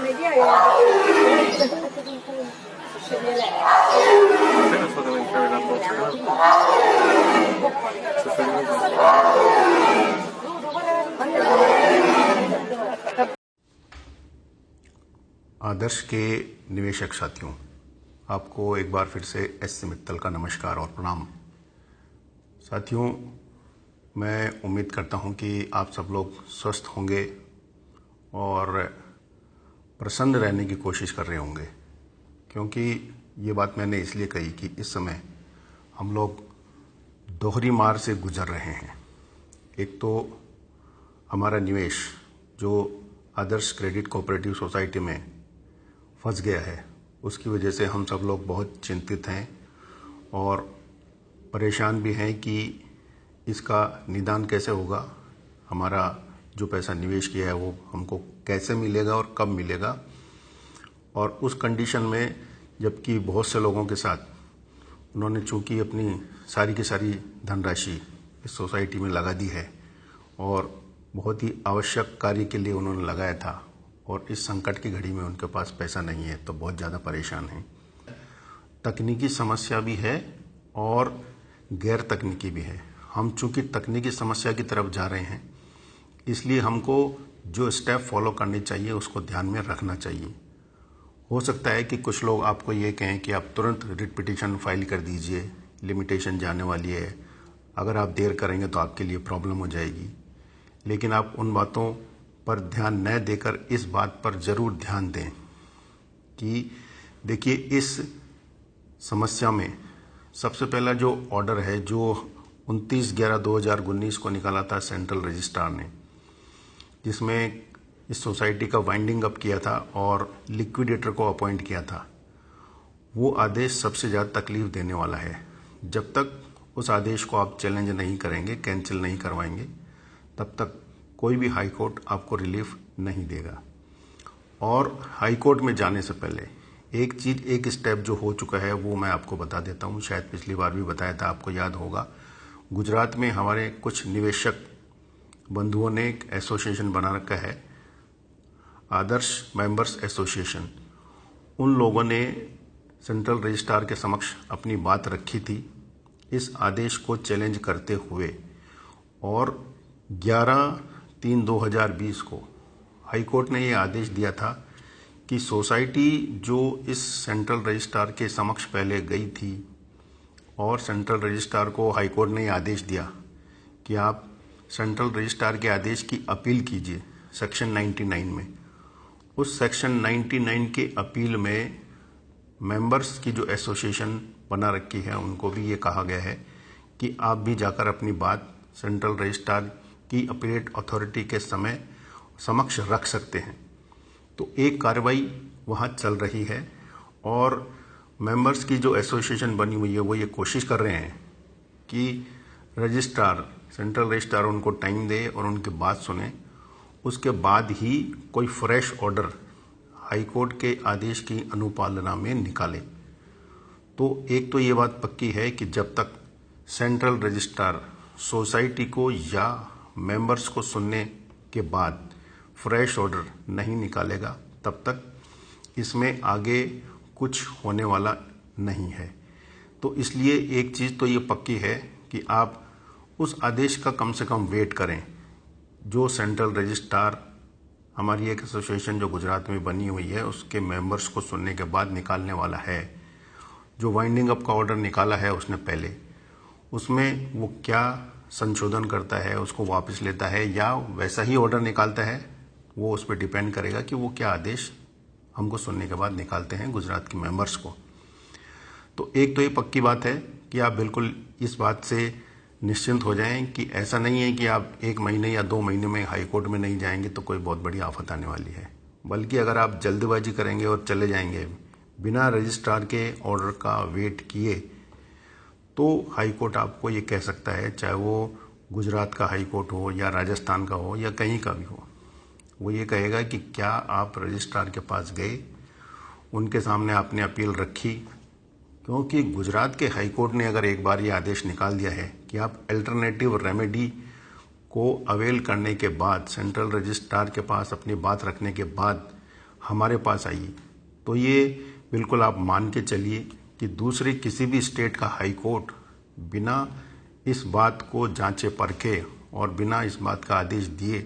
आदर्श के निवेशक साथियों, आपको एक बार फिर से एस मित्तल का नमस्कार और प्रणाम। साथियों, मैं उम्मीद करता हूं कि आप सब लोग स्वस्थ होंगे और प्रसन्न रहने की कोशिश कर रहे होंगे, क्योंकि ये बात मैंने इसलिए कही कि इस समय हम लोग दोहरी मार से गुजर रहे हैं। एक तो हमारा निवेश जो आदर्श क्रेडिट कोऑपरेटिव सोसाइटी में फंस गया है, उसकी वजह से हम सब लोग बहुत चिंतित हैं और परेशान भी हैं कि इसका निदान कैसे होगा, हमारा जो पैसा निवेश किया है वो हमको कैसे मिलेगा और कब मिलेगा। और उस कंडीशन में जबकि बहुत से लोगों के साथ उन्होंने चूंकि अपनी सारी की सारी धनराशि इस सोसाइटी में लगा दी है और बहुत ही आवश्यक कार्य के लिए उन्होंने लगाया था, और इस संकट की घड़ी में उनके पास पैसा नहीं है तो बहुत ज़्यादा परेशान हैं। तकनीकी समस्या भी है और गैर तकनीकी भी है। हम चूंकि तकनीकी समस्या की तरफ जा रहे हैं, इसलिए हमको जो स्टेप फॉलो करने चाहिए उसको ध्यान में रखना चाहिए। हो सकता है कि कुछ लोग आपको ये कहें कि आप तुरंत रिट पिटीशन फाइल कर दीजिए, लिमिटेशन जाने वाली है, अगर आप देर करेंगे तो आपके लिए प्रॉब्लम हो जाएगी। लेकिन आप उन बातों पर ध्यान न देकर इस बात पर जरूर ध्यान दें कि देखिए, इस समस्या में सबसे पहला जो ऑर्डर है जो 29/11/2019 को निकाला था सेंट्रल रजिस्ट्रार ने, जिसमें इस सोसाइटी का वाइंडिंग अप किया था और लिक्विडेटर को अपॉइंट किया था, वो आदेश सबसे ज़्यादा तकलीफ देने वाला है। जब तक उस आदेश को आप चैलेंज नहीं करेंगे, कैंसिल नहीं करवाएंगे, तब तक कोई भी हाई कोर्ट आपको रिलीफ नहीं देगा। और हाई कोर्ट में जाने से पहले एक स्टेप जो हो चुका है वो मैं आपको बता देता हूँ। शायद पिछली बार भी बताया था, आपको याद होगा। गुजरात में हमारे कुछ निवेशक बंधुओं ने एक एसोसिएशन बना रखा है, आदर्श मेंबर्स एसोसिएशन। उन लोगों ने सेंट्रल रजिस्ट्रार के समक्ष अपनी बात रखी थी इस आदेश को चैलेंज करते हुए, और 11/3/2020 को हाई कोर्ट ने ये आदेश दिया था कि सोसाइटी जो इस सेंट्रल रजिस्ट्रार के समक्ष पहले गई थी, और सेंट्रल रजिस्ट्रार को हाई कोर्ट ने ये आदेश दिया कि आप सेंट्रल रजिस्ट्रार के आदेश की अपील कीजिए सेक्शन 99 में। उस सेक्शन 99 के अपील में मेंबर्स की जो एसोसिएशन बना रखी है उनको भी ये कहा गया है कि आप भी जाकर अपनी बात सेंट्रल रजिस्ट्रार की अपीलेट अथॉरिटी के समक्ष रख सकते हैं। तो एक कार्रवाई वहाँ चल रही है और मेंबर्स की जो एसोसिएशन बनी हुई है वो ये कोशिश कर रहे हैं कि सेंट्रल रजिस्ट्रार उनको टाइम दे और उनकी बात सुने, उसके बाद ही कोई फ्रेश ऑर्डर हाई कोर्ट के आदेश की अनुपालना में निकाले। तो एक तो ये बात पक्की है कि जब तक सेंट्रल रजिस्ट्रार सोसाइटी को या मेंबर्स को सुनने के बाद फ्रेश ऑर्डर नहीं निकालेगा, तब तक इसमें आगे कुछ होने वाला नहीं है। तो इसलिए एक चीज़ तो ये पक्की है कि आप उस आदेश का कम से कम वेट करें जो सेंट्रल रजिस्ट्रार, हमारी एक एसोसिएशन जो गुजरात में बनी हुई है, उसके मेंबर्स को सुनने के बाद निकालने वाला है। जो वाइंडिंग अप का ऑर्डर निकाला है उसने पहले, उसमें वो क्या संशोधन करता है, उसको वापस लेता है या वैसा ही ऑर्डर निकालता है, वो उस पर डिपेंड करेगा कि वो क्या आदेश हमको सुनने के बाद निकालते हैं गुजरात के मेंबर्स को। तो एक तो ये पक्की बात है कि आप बिल्कुल इस बात से निश्चिंत हो जाएं कि ऐसा नहीं है कि आप 1 महीने या 2 महीने में हाई कोर्ट में नहीं जाएंगे तो कोई बहुत बड़ी आफत आने वाली है। बल्कि अगर आप जल्दबाजी करेंगे और चले जाएंगे बिना रजिस्ट्रार के ऑर्डर का वेट किए, तो हाई कोर्ट आपको ये कह सकता है, चाहे वो गुजरात का हाई कोर्ट हो या राजस्थान का हो या कहीं का भी हो, वो ये कहेगा कि क्या आप रजिस्ट्रार के पास गए, उनके सामने आपने अपील रखी। क्योंकि गुजरात के हाई कोर्ट ने अगर एक बार ये आदेश निकाल दिया है कि आप अल्टरनेटिव रेमेडी को अवेल करने के बाद, सेंट्रल रजिस्ट्रार के पास अपनी बात रखने के बाद हमारे पास आई, तो ये बिल्कुल आप मान के चलिए कि दूसरे किसी भी स्टेट का हाई कोर्ट बिना इस बात को जांचे परखे और बिना इस बात का आदेश दिए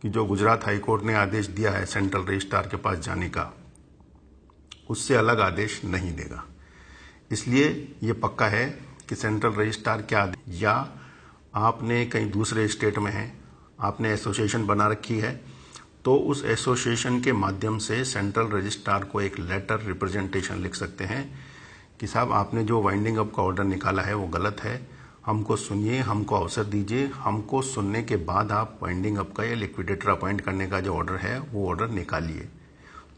कि जो गुजरात हाई कोर्ट ने आदेश दिया है सेंट्रल रजिस्ट्रार के पास जाने का, उससे अलग आदेश नहीं देगा। इसलिए ये पक्का है कि सेंट्रल रजिस्ट्रार क्या आदेश, या आपने कहीं दूसरे स्टेट में हैं, आपने एसोसिएशन बना रखी है, तो उस एसोसिएशन के माध्यम से सेंट्रल रजिस्ट्रार को एक लेटर रिप्रेजेंटेशन लिख सकते हैं कि साहब आपने जो वाइंडिंग अप का ऑर्डर निकाला है वो गलत है, हमको सुनिए, हमको अवसर दीजिए, हमको सुनने के बाद आप वाइंडिंग अप का या लिक्विडेटर अपॉइंट करने का जो ऑर्डर है वो ऑर्डर निकालिए।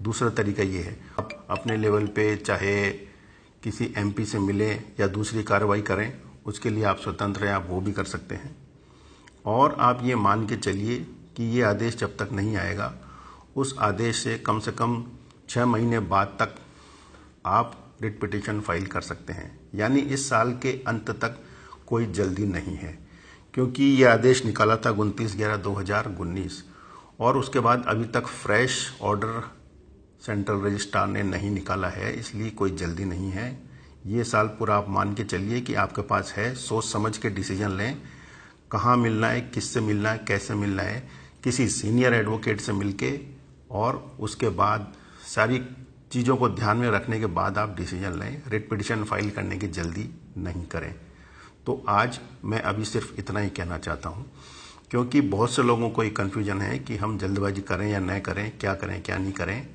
दूसरा तरीका ये है, आप अपने लेवल पे चाहे किसी एमपी से मिलें या दूसरी कार्रवाई करें, उसके लिए आप स्वतंत्र हैं, आप वो भी कर सकते हैं। और आप ये मान के चलिए कि ये आदेश जब तक नहीं आएगा, उस आदेश से कम 6 महीने बाद तक आप रिट पिटीशन फाइल कर सकते हैं। यानी इस साल के अंत तक कोई जल्दी नहीं है, क्योंकि ये आदेश निकाला था 29/11/2019 और उसके बाद अभी तक फ्रेश ऑर्डर सेंट्रल रजिस्ट्रार ने नहीं निकाला है, इसलिए कोई जल्दी नहीं है। ये साल पूरा आप मान के चलिए कि आपके पास है, सोच समझ के डिसीजन लें, कहाँ मिलना है, किससे मिलना है, कैसे मिलना है, किसी सीनियर एडवोकेट से मिलके, और उसके बाद सारी चीज़ों को ध्यान में रखने के बाद आप डिसीजन लें। रिट पिटीशन फाइल करने की जल्दी नहीं करें। तो आज मैं अभी सिर्फ इतना ही कहना चाहता हूँ, क्योंकि बहुत से लोगों को ये कन्फ्यूजन है कि हम जल्दबाजी करें या न करें, क्या नहीं करें।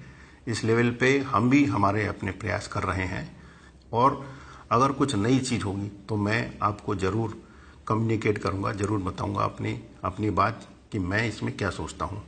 इस लेवल पे हम भी हमारे अपने प्रयास कर रहे हैं, और अगर कुछ नई चीज़ होगी तो मैं आपको ज़रूर कम्युनिकेट करूँगा, ज़रूर बताऊँगा अपनी बात कि मैं इसमें क्या सोचता हूँ।